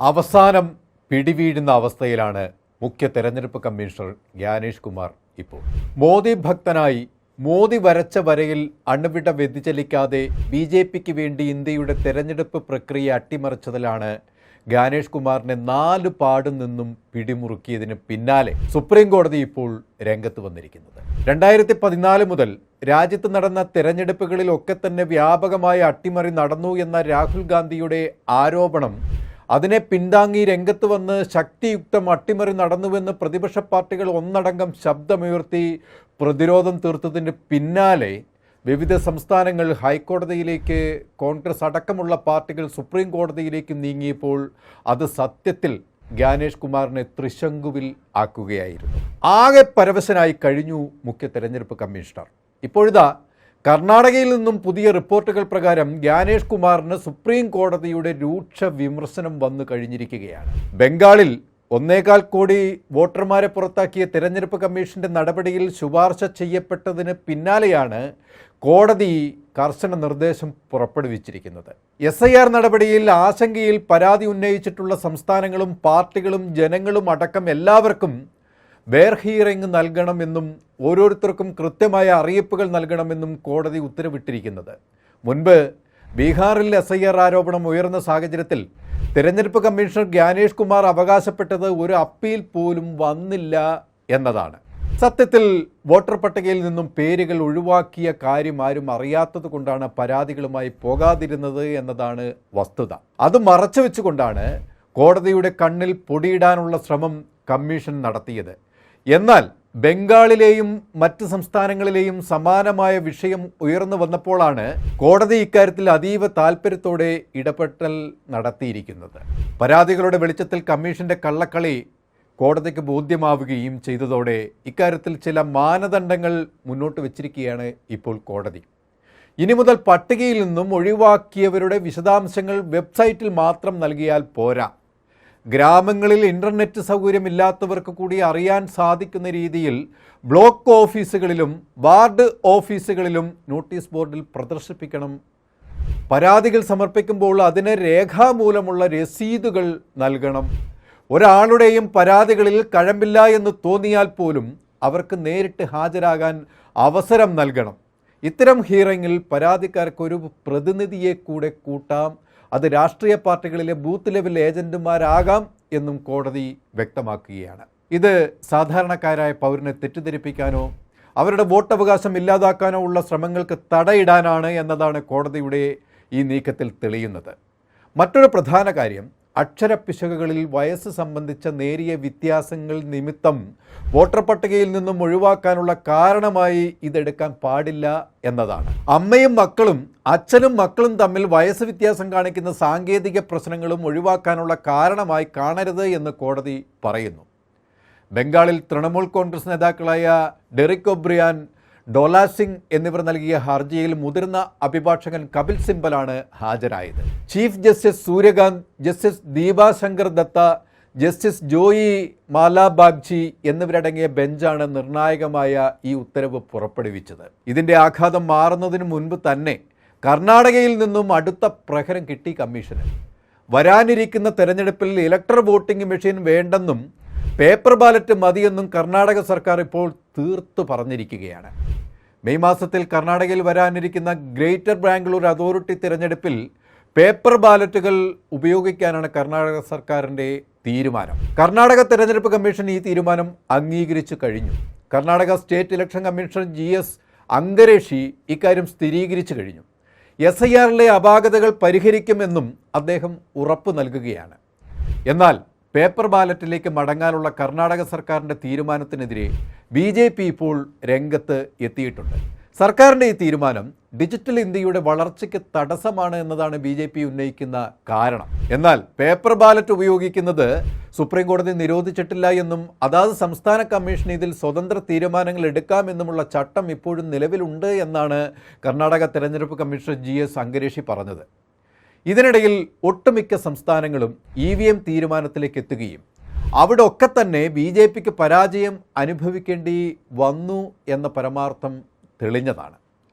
അവസാനം പിടിവീഴുന്ന അവസ്ഥയിലാണ് മുഖ്യ തെരഞ്ഞെടുപ്പ് കമ്മീഷണർ ജ്ഞാനേഷ് കുമാർ ഇപ്പോൾ. മോദി ഭക്തനായി മോദി വരച്ച വരയിൽ അണുവിട വ്യതിചലിക്കാതെ BJPക്ക് വേണ്ടി ഇന്ത്യയുടെ തെരഞ്ഞെടുപ്പ് പ്രക്രിയ അട്ടിമറിച്ചതിലാണ് ജ്ഞാനേഷ് കുമാറിനെ 4 പാടും നിന്നും പിടിമുറുക്കിയതിന് പിന്നാലെ സുപ്രീം കോടതി ഇപ്പോൾ രംഗത്ത് വന്നിരിക്കുന്നത്. 2014 മുതൽ രാജ്യത്ത് നടന്ന തെരഞ്ഞെടുപ്പുകളിലൊക്കെ തന്നെ വ്യാപകമായ അട്ടിമറി നടന്നു എന്ന രാഹുൽ ഗാന്ധിയുടെ ആരോപണം, അതിനെ പിന്താങ്ങി രംഗത്ത് വന്ന് ശക്തിയുക്തം അട്ടിമറി നടന്നുവെന്ന് പ്രതിപക്ഷ പാർട്ടികൾ ഒന്നടങ്കം ശബ്ദമുയർത്തി പ്രതിരോധം തീർത്തതിന് പിന്നാലെ വിവിധ സംസ്ഥാനങ്ങൾ ഹൈക്കോടതിയിലേക്ക്, കോൺഗ്രസ് അടക്കമുള്ള പാർട്ടികൾ സുപ്രീം കോടതിയിലേക്ക് നീങ്ങിയപ്പോൾ അത് സത്യത്തിൽ ജ്ഞാനേഷ് കുമാറിനെ ത്രിശങ്കുവിൽ ആക്കുകയായിരുന്നു. ആകെ പരവശനായി കഴിഞ്ഞു മുഖ്യ തെരഞ്ഞെടുപ്പ് കമ്മീഷണർ. ഇപ്പോഴിതാ കർണാടകയിൽ നിന്നും പുതിയ റിപ്പോർട്ടുകൾ പ്രകാരം ജ്ഞാനേഷ് കുമാറിന് സുപ്രീം കോടതിയുടെ രൂക്ഷ വിമർശനം വന്നു കഴിഞ്ഞിരിക്കുകയാണ്. ബംഗാളിൽ 1.25 കോടി വോട്ടർമാരെ പുറത്താക്കിയ തെരഞ്ഞെടുപ്പ് കമ്മീഷന്റെ നടപടിയിൽ ശുപാർശ ചെയ്യപ്പെട്ടതിന് പിന്നാലെയാണ് കോടതി കർശന നിർദ്ദേശം പുറപ്പെടുവിച്ചിരിക്കുന്നത്. SIR നടപടിയിൽ ആശങ്കയിൽ പരാതി ഉന്നയിച്ചിട്ടുള്ള സംസ്ഥാനങ്ങളും പാർട്ടികളും ജനങ്ങളും അടക്കം എല്ലാവർക്കും ഹിയറിംഗ് നൽകണമെന്നും ഓരോരുത്തർക്കും കൃത്യമായ അറിയിപ്പുകൾ നൽകണമെന്നും കോടതി ഉത്തരവിട്ടിരിക്കുന്നത്. മുൻപ് ബീഹാറിൽ SIR ആരോപണം ഉയർന്ന സാഹചര്യത്തിൽ തെരഞ്ഞെടുപ്പ് കമ്മീഷണർ ജ്ഞാനേഷ് കുമാർ അവകാശപ്പെട്ടത് ഒരു അപ്പീൽ പോലും വന്നില്ല എന്നതാണ്. സത്യത്തിൽ വോട്ടർ പട്ടികയിൽ നിന്നും പേരുകൾ ഒഴിവാക്കിയ കാര്യം ആരും അറിയാത്തത് കൊണ്ടാണ് പരാതികളുമായി പോകാതിരുന്നത് എന്നതാണ് വസ്തുത. അത് മറച്ചു വെച്ചുകൊണ്ടാണ് കോടതിയുടെ കണ്ണിൽ പൊടിയിടാനുള്ള ശ്രമം കമ്മീഷൻ നടത്തിയത്. എന്നാൽ ബംഗാളിലെയും മറ്റ് സംസ്ഥാനങ്ങളിലെയും സമാനമായ വിഷയം ഉയർന്നു വന്നപ്പോഴാണ് കോടതി ഇക്കാര്യത്തിൽ അതീവ താൽപ്പര്യത്തോടെ ഇടപെടൽ നടത്തിയിരിക്കുന്നത്. പരാതികളുടെ വെളിച്ചത്തിൽ കമ്മീഷന്റെ കള്ളക്കളി കോടതിക്ക് ബോധ്യമാവുകയും ചെയ്തതോടെ ഇക്കാര്യത്തിൽ ചില മാനദണ്ഡങ്ങൾ മുന്നോട്ട് വച്ചിരിക്കുകയാണ് ഇപ്പോൾ കോടതി. ഇനി മുതൽ പട്ടികയിൽ നിന്നും ഒഴിവാക്കിയവരുടെ വിശദാംശങ്ങൾ വെബ്സൈറ്റിൽ മാത്രം നൽകിയാൽ പോരാ, ഗ്രാമങ്ങളിൽ ഇൻ്റർനെറ്റ് സൗകര്യമില്ലാത്തവർക്ക് കൂടി അറിയാൻ സാധിക്കുന്ന രീതിയിൽ ബ്ലോക്ക് ഓഫീസുകളിലും വാർഡ് ഓഫീസുകളിലും നോട്ടീസ് ബോർഡിൽ പ്രദർശിപ്പിക്കണം. പരാതികൾ സമർപ്പിക്കുമ്പോൾ അതിന് രേഖാമൂലമുള്ള രസീതുകൾ നൽകണം. ഒരാളുടെയും പരാതികളിൽ കഴമ്പില്ല എന്ന് തോന്നിയാൽ പോലും അവർക്ക് നേരിട്ട് ഹാജരാകാൻ അവസരം നൽകണം. ഇത്തരം ഹിയറിംഗിൽ പരാതിക്കാർക്കൊരു പ്രതിനിധിയെ കൂടെ കൂട്ടാം. അത് രാഷ്ട്രീയ പാർട്ടികളിലെ ബൂത്ത് ലെവൽ ഏജന്റുമാരാകാം എന്നും കോടതി വ്യക്തമാക്കുകയാണ്. ഇത് സാധാരണക്കാരായ പൗരനെ തെറ്റിദ്ധരിപ്പിക്കാനോ അവരുടെ വോട്ടവകാശം ഇല്ലാതാക്കാനോ ഉള്ള ശ്രമങ്ങൾക്ക് തടയിടാനാണ് എന്നതാണ് കോടതിയുടെ ഈ നീക്കത്തിൽ തെളിയുന്നത്. മറ്റൊരു പ്രധാന കാര്യം, അക്ഷരപ്പിശകുകളിൽ വയസ്സ് സംബന്ധിച്ച നേരിയ വ്യത്യാസങ്ങൾ നിമിത്തം വോട്ടർ പട്ടികയിൽ നിന്നും ഒഴിവാക്കാനുള്ള കാരണമായി ഇതെടുക്കാൻ പാടില്ല എന്നതാണ്. അമ്മയും മക്കളും അച്ഛനും മക്കളും തമ്മിൽ വയസ്സ് വ്യത്യാസം കാണിക്കുന്ന സാങ്കേതിക പ്രശ്നങ്ങളും ഒഴിവാക്കാനുള്ള കാരണമായി കാണരുത് എന്ന് കോടതി പറയുന്നു. ബംഗാളിൽ തൃണമൂൽ കോൺഗ്രസ് നേതാക്കളായ ഡെറിക് ഒബ്രിയാൻ, ഡോല സിംഗ് എന്നിവർ നൽകിയ ഹർജിയിൽ മുതിർന്ന അഭിഭാഷകൻ കപിൽ സിബലാണ് ഹാജരായത്. Chief justice Suryakant, justice Dipankar Datta, justice ജോയി മാലാബാഗ്ചി എന്നിവരടങ്ങിയ ബെഞ്ചാണ് നിർണായകമായ ഈ ഉത്തരവ് പുറപ്പെടുവിച്ചത്. ഇതിൻ്റെ ആഘാതം മാറുന്നതിന് മുൻപ് തന്നെ കർണാടകയിൽ നിന്നും അടുത്ത പ്രഹരം കിട്ടി കമ്മീഷന്. വരാനിരിക്കുന്ന തെരഞ്ഞെടുപ്പിൽ ഇലക്ട്രൽ വോട്ടിംഗ് മെഷീൻ വേണ്ടെന്നും പേപ്പർ ബാലറ്റ് മതിയെന്നും കർണാടക സർക്കാർ ഇപ്പോൾ തീർത്തു പറഞ്ഞിരിക്കുകയാണ്. മെയ് മാസത്തിൽ കർണാടകയിൽ വരാനിരിക്കുന്ന ഗ്രേറ്റർ ബാംഗ്ലൂർ അതോറിറ്റി തിരഞ്ഞെടുപ്പിൽ പേപ്പർ ബാലറ്റുകൾ ഉപയോഗിക്കാനാണ് കർണാടക സർക്കാരിൻ്റെ തീരുമാനം. കർണാടക തെരഞ്ഞെടുപ്പ് കമ്മീഷൻ ഈ തീരുമാനം അംഗീകരിച്ചു കഴിഞ്ഞു. Karnataka state election commissioner GS അങ്കരേഷി ഇക്കാര്യം സ്ഥിരീകരിച്ചു കഴിഞ്ഞു. SIRലെ അപാകതകൾ പരിഹരിക്കുമെന്നും അദ്ദേഹം ഉറപ്പ് നൽകുകയാണ്. എന്നാൽ പേപ്പർ ബാലറ്റിലേക്ക് മടങ്ങാനുള്ള കർണാടക സർക്കാരിൻ്റെ തീരുമാനത്തിനെതിരെ BJP ഇപ്പോൾ രംഗത്ത് എത്തിയിട്ടുണ്ട്. സർക്കാരിൻ്റെ ഈ തീരുമാനം ഡിജിറ്റൽ ഇന്ത്യയുടെ വളർച്ചയ്ക്ക് തടസ്സമാണ് എന്നതാണ് BJP ഉന്നയിക്കുന്ന കാരണം. എന്നാൽ പേപ്പർ ബാലറ്റ് ഉപയോഗിക്കുന്നത് സുപ്രീം കോടതി നിരോധിച്ചിട്ടില്ല എന്നും അതാത് സംസ്ഥാന കമ്മീഷൻ ഇതിൽ സ്വതന്ത്ര തീരുമാനങ്ങൾ എടുക്കാമെന്നുമുള്ള ചട്ടം ഇപ്പോഴും നിലവിലുണ്ട് എന്നാണ് കർണാടക തെരഞ്ഞെടുപ്പ് കമ്മീഷണർ GS അങ്കരേഷി പറഞ്ഞത്. ഇതിനിടയിൽ ഒട്ടുമിക്ക സംസ്ഥാനങ്ങളും EVM തീരുമാനത്തിലേക്ക് എത്തുകയും അവിടെ ഒക്കെ തന്നെ BJPക്ക് പരാജയം അനുഭവിക്കേണ്ടി വന്നു എന്ന പരമാർത്ഥം തെളിഞ്ഞതാണ്.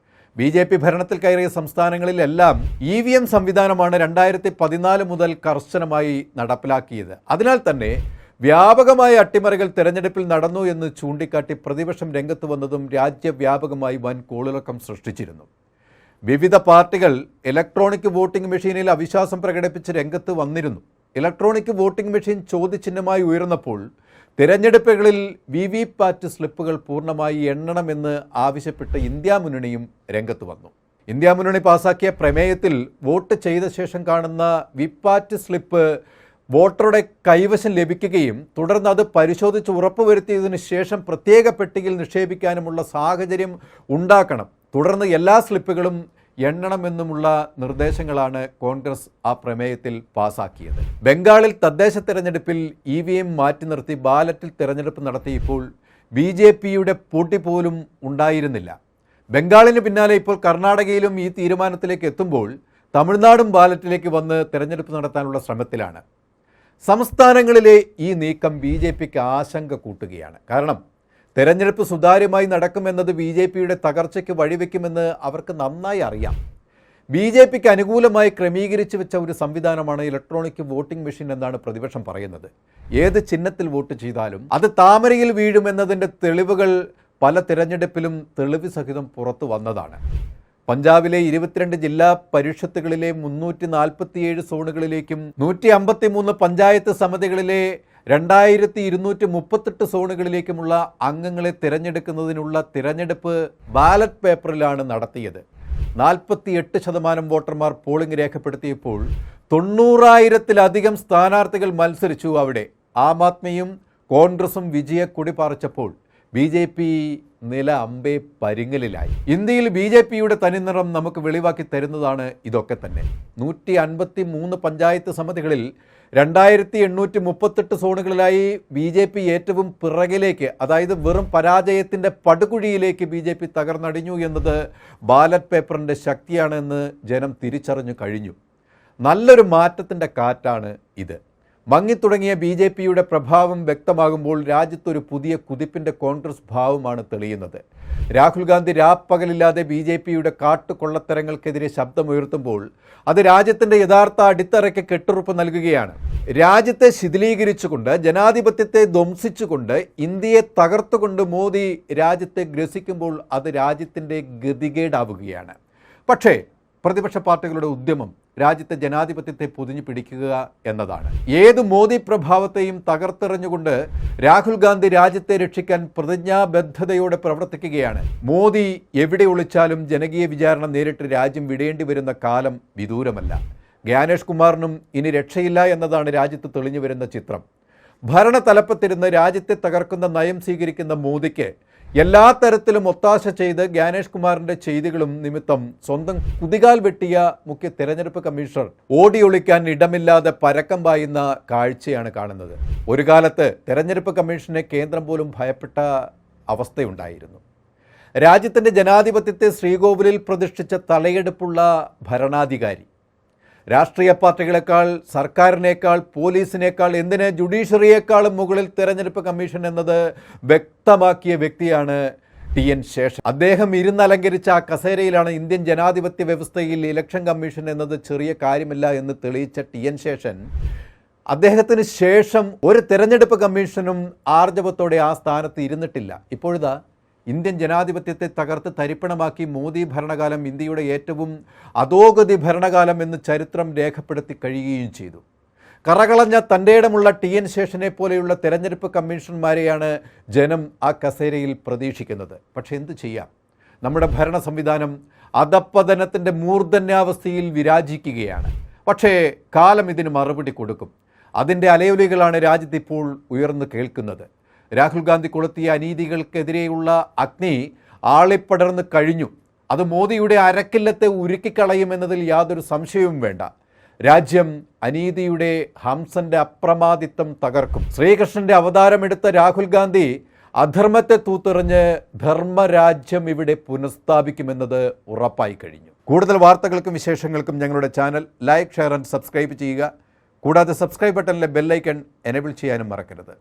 BJP ഭരണത്തിൽ കയറിയ സംസ്ഥാനങ്ങളിലെല്ലാം EVM സംവിധാനമാണ് 2014 മുതൽ കർശനമായി നടപ്പിലാക്കിയത്. അതിനാൽ തന്നെ വ്യാപകമായ അട്ടിമറികൾ തെരഞ്ഞെടുപ്പിൽ നടന്നു എന്ന് ചൂണ്ടിക്കാട്ടി പ്രതിപക്ഷം രംഗത്ത് വന്നതും രാജ്യവ്യാപകമായി വൻ കോളിളക്കം സൃഷ്ടിച്ചിരുന്നു. വിവിധ പാർട്ടികൾ ഇലക്ട്രോണിക് വോട്ടിംഗ് മെഷീനിൽ അവിശ്വാസം പ്രകടിപ്പിച്ച് രംഗത്ത് വന്നിരുന്നു. ഇലക്ട്രോണിക് വോട്ടിംഗ് മെഷീൻ ചോദ്യചിഹ്നമായി ഉയർന്നപ്പോൾ തിരഞ്ഞെടുപ്പുകളിൽ VVPAT സ്ലിപ്പുകൾ പൂർണ്ണമായി എണ്ണണമെന്ന് ആവശ്യപ്പെട്ട് ഇന്ത്യ മുന്നണിയും രംഗത്ത് വന്നു. ഇന്ത്യ മുന്നണി പാസാക്കിയ പ്രമേയത്തിൽ വോട്ട് ചെയ്ത ശേഷം കാണുന്ന വിപാറ്റ് സ്ലിപ്പ് വോട്ടറുടെ കൈവശം ലഭിക്കുകയും തുടർന്ന് അത് പരിശോധിച്ച് ഉറപ്പുവരുത്തിയതിനു ശേഷം പ്രത്യേക പെട്ടിയിൽ നിക്ഷേപിക്കാനുമുള്ള സാഹചര്യം ഉണ്ടാക്കണം. തുടർന്ന് എല്ലാ സ്ലിപ്പുകളും എണ്ണണമെന്നുമുള്ള നിർദ്ദേശങ്ങളാണ് കോൺഗ്രസ് ആ പ്രമേയത്തിൽ പാസാക്കിയത്. ബംഗാളിൽ തദ്ദേശ തെരഞ്ഞെടുപ്പിൽ EVM മാറ്റി നിർത്തി ബാലറ്റിൽ തെരഞ്ഞെടുപ്പ് നടത്തിയപ്പോൾ BJPയുടെ പൊടി പോലും ഉണ്ടായിരുന്നില്ല. ബംഗാളിന് പിന്നാലെ ഇപ്പോൾ കർണാടകയിലും ഈ തീരുമാനത്തിലേക്ക് എത്തുമ്പോൾ തമിഴ്നാടും ബാലറ്റിലേക്ക് വന്ന് തെരഞ്ഞെടുപ്പ് നടത്താനുള്ള ശ്രമത്തിലാണ്. സംസ്ഥാനങ്ങളിലെ ഈ നീക്കം BJPക്ക് ആശങ്ക കൂട്ടുകയാണ്. കാരണം തെരഞ്ഞെടുപ്പ് സുതാര്യമായി നടക്കുമെന്നത് BJPയുടെ തകർച്ചയ്ക്ക് വഴിവെക്കുമെന്ന് അവർക്ക് നന്നായി അറിയാം. BJPക്ക് അനുകൂലമായി ക്രമീകരിച്ചു വെച്ച ഒരു സംവിധാനമാണ് ഇലക്ട്രോണിക് വോട്ടിംഗ് മെഷീൻ എന്നാണ് പ്രതിപക്ഷം പറയുന്നത്. ഏത് ചിഹ്നത്തിൽ വോട്ട് ചെയ്താലും അത് താമരയിൽ വീഴുമെന്നതിൻ്റെ തെളിവുകൾ പല തിരഞ്ഞെടുപ്പിലും തെളിവ് സഹിതം പുറത്തു വന്നതാണ്. പഞ്ചാബിലെ 22 ജില്ലാ പരിഷത്തുകളിലെ 347 സോണുകളിലേക്കും 153 പഞ്ചായത്ത് സമിതികളിലെ 2238 സോണുകളിലേക്കുമുള്ള അംഗങ്ങളെ തിരഞ്ഞെടുക്കുന്നതിനുള്ള തിരഞ്ഞെടുപ്പ് ബാലറ്റ് പേപ്പറിലാണ് നടത്തിയത്. 48% വോട്ടർമാർ പോളിംഗ് രേഖപ്പെടുത്തിയപ്പോൾ 90,000-ത്തിലധികം സ്ഥാനാർത്ഥികൾ മത്സരിച്ചു. അവിടെ ആം ആദ്മിയും കോൺഗ്രസും വിജയക്കൊടി പാറിച്ചപ്പോൾ BJP നില അമ്പേ പരിങ്ങലിലായി. ഇന്ത്യയിൽ BJPയുടെ തനിനിറം നമുക്ക് വെളിവാക്കി തരുന്നതാണ് ഇതൊക്കെ തന്നെ. 153 പഞ്ചായത്ത് സമിതികളിൽ 2838 സോണുകളിലായി BJP ഏറ്റവും പിറകിലേക്ക്, അതായത് വെറും പരാജയത്തിൻ്റെ പടുകുഴിയിലേക്ക് BJP തകർന്നടിഞ്ഞു എന്നത് ബാലറ്റ് പേപ്പറിൻ്റെ ശക്തിയാണെന്ന് ജനം തിരിച്ചറിഞ്ഞു കഴിഞ്ഞു. നല്ലൊരു മാറ്റത്തിൻ്റെ കാറ്റാണ് ഇത്. മങ്ങിത്തുടങ്ങിയ BJPയുടെ പ്രഭാവം വ്യക്തമാകുമ്പോൾ രാജ്യത്തൊരു പുതിയ കുതിപ്പിൻ്റെ കോൺഗ്രസ് ഭാവമാണ് തെളിയുന്നത്. രാഹുൽ ഗാന്ധി രാപ്പകലില്ലാതെ BJPയുടെ കാട്ടുകൊള്ളത്തരങ്ങൾക്കെതിരെ ശബ്ദമുയർത്തുമ്പോൾ അത് രാജ്യത്തിൻ്റെ യഥാർത്ഥ അടിത്തറയ്ക്ക് കെട്ടുറപ്പ് നൽകുകയാണ്. രാജ്യത്തെ ശിഥിലീകരിച്ചുകൊണ്ട്, ജനാധിപത്യത്തെ ധ്വംസിച്ചുകൊണ്ട്, ഇന്ത്യയെ തകർത്തുകൊണ്ട് മോദി രാജ്യത്തെ ഗ്രസിക്കുമ്പോൾ അത് രാജ്യത്തിൻ്റെ ഗതികേടാവുകയാണ്. പക്ഷേ പ്രതിപക്ഷ പാർട്ടികളുടെ ഉദ്യമം രാജ്യത്തെ ജനാധിപത്യത്തെ പൊതിഞ്ഞു പിടിക്കുക എന്നതാണ്. ഏത് മോദി പ്രഭാവത്തെയും തകർത്തെറിഞ്ഞുകൊണ്ട് രാഹുൽ ഗാന്ധി രാജ്യത്തെ രക്ഷിക്കാൻ പ്രതിജ്ഞാബദ്ധതയോടെ പ്രവർത്തിക്കുകയാണ്. മോദി എവിടെ ഒളിച്ചാലും ജനകീയ വിചാരണ നേരിട്ട് രാജ്യം വിടേണ്ടി വരുന്ന കാലം വിദൂരമല്ല. ജ്ഞാനേഷ് കുമാറിനും ഇനി രക്ഷയില്ല എന്നതാണ് രാജ്യത്ത് തെളിഞ്ഞു വരുന്ന ചിത്രം. ഭരണതലപ്പത്തിരുന്ന് രാജ്യത്തെ തകർക്കുന്ന നയം സ്വീകരിക്കുന്ന മോദിക്ക് എല്ലാ തരത്തിലും ഒത്താശ ചെയ്ത് ജ്ഞാനേഷ് കുമാറിൻ്റെ ചെയ്തികളും നിമിത്തം സ്വന്തം കുതികാൽ വെട്ടിയ മുഖ്യ തെരഞ്ഞെടുപ്പ് കമ്മീഷണർ ഓടിയൊളിക്കാൻ ഇടമില്ലാതെ പരക്കം പായുന്ന കാഴ്ചയാണ് കാണുന്നത്. ഒരു കാലത്ത് തെരഞ്ഞെടുപ്പ് കമ്മീഷനെ കേന്ദ്രം പോലും ഭയപ്പെട്ട അവസ്ഥയുണ്ടായിരുന്നു. രാജ്യത്തിൻ്റെ ജനാധിപത്യത്തെ ശ്രീകോവിലിൽ പ്രതിഷ്ഠിച്ച തലയെടുപ്പുള്ള ഭരണാധികാരി, രാഷ്ട്രീയ പാർട്ടികളെക്കാൾ, സർക്കാരിനേക്കാൾ, പോലീസിനേക്കാൾ, എന്തിന് ജുഡീഷ്യറിയേക്കാളും മുകളിൽ തെരഞ്ഞെടുപ്പ് കമ്മീഷൻ എന്നത് വ്യക്തമാക്കിയ വ്യക്തിയാണ് TN ശേഷൻ. അദ്ദേഹം ഇരുന്നലങ്കരിച്ച ആ കസേരയിലാണ് ഇന്ത്യൻ ജനാധിപത്യ വ്യവസ്ഥയിൽ ഇലക്ഷൻ കമ്മീഷൻ എന്നത് ചെറിയ കാര്യമല്ല എന്ന് തെളിയിച്ച TN ശേഷൻ അദ്ദേഹത്തിന് ശേഷം ഒരു തെരഞ്ഞെടുപ്പ് കമ്മീഷനും ആർജവത്തോടെ ആ സ്ഥാനത്ത് ഇരുന്നിട്ടില്ല. ഇപ്പോഴിതാ ഇന്ത്യൻ ജനാധിപത്യത്തെ തകർത്ത് തരിപ്പണമാക്കി മോദി ഭരണകാലം ഇന്ത്യയുടെ ഏറ്റവും അധോഗതി ഭരണകാലം എന്ന് ചരിത്രം രേഖപ്പെടുത്തി കഴിയുകയും ചെയ്തു. കറകളഞ്ഞ തൻ്റെയിടമുള്ള TN ശേഷനെ പോലെയുള്ള തെരഞ്ഞെടുപ്പ് കമ്മീഷന്മാരെയാണ് ജനം ആ കസേരയിൽ പ്രതീക്ഷിക്കുന്നത്. പക്ഷെ എന്തു ചെയ്യാം, നമ്മുടെ ഭരണ സംവിധാനം അധപ്പതനത്തിൻ്റെ മൂർധന്യാവസ്ഥയിൽ വിരാജിക്കുകയാണ്. പക്ഷേ കാലം ഇതിന് മറുപടി കൊടുക്കും. അതിൻ്റെ അലയൊലികളാണ് രാജ്യത്ത് ഇപ്പോൾ ഉയർന്നു കേൾക്കുന്നത്. രാഹുൽ ഗാന്ധി കൊളുത്തിയ അനീതികൾക്കെതിരെയുള്ള അഗ്നി ആളിപ്പടർന്ന് കഴിഞ്ഞു. അത് മോദിയുടെ അരക്കില്ലത്തെ ഉരുക്കിക്കളയുമെന്നതിൽ യാതൊരു സംശയവും വേണ്ട. രാജ്യം അനീതിയുടെ ഹംസന്റെ അപ്രമാദിത്വം തകർക്കും. ശ്രീകൃഷ്ണന്റെ അവതാരമെടുത്ത രാഹുൽ ഗാന്ധി അധർമ്മത്തെ തൂത്തെറിഞ്ഞ് ധർമ്മരാജ്യം ഇവിടെ പുനഃസ്ഥാപിക്കുമെന്നത് ഉറപ്പായി കഴിഞ്ഞു. കൂടുതൽ വാർത്തകൾക്കും വിശേഷങ്ങൾക്കും ഞങ്ങളുടെ channel like, share and subscribe ചെയ്യുക. കൂടാതെ സബ്സ്ക്രൈബ് ബട്ടണിലെ ബെല്ലൈക്കൺ എനേബിൾ ചെയ്യാനും മറക്കരുത്.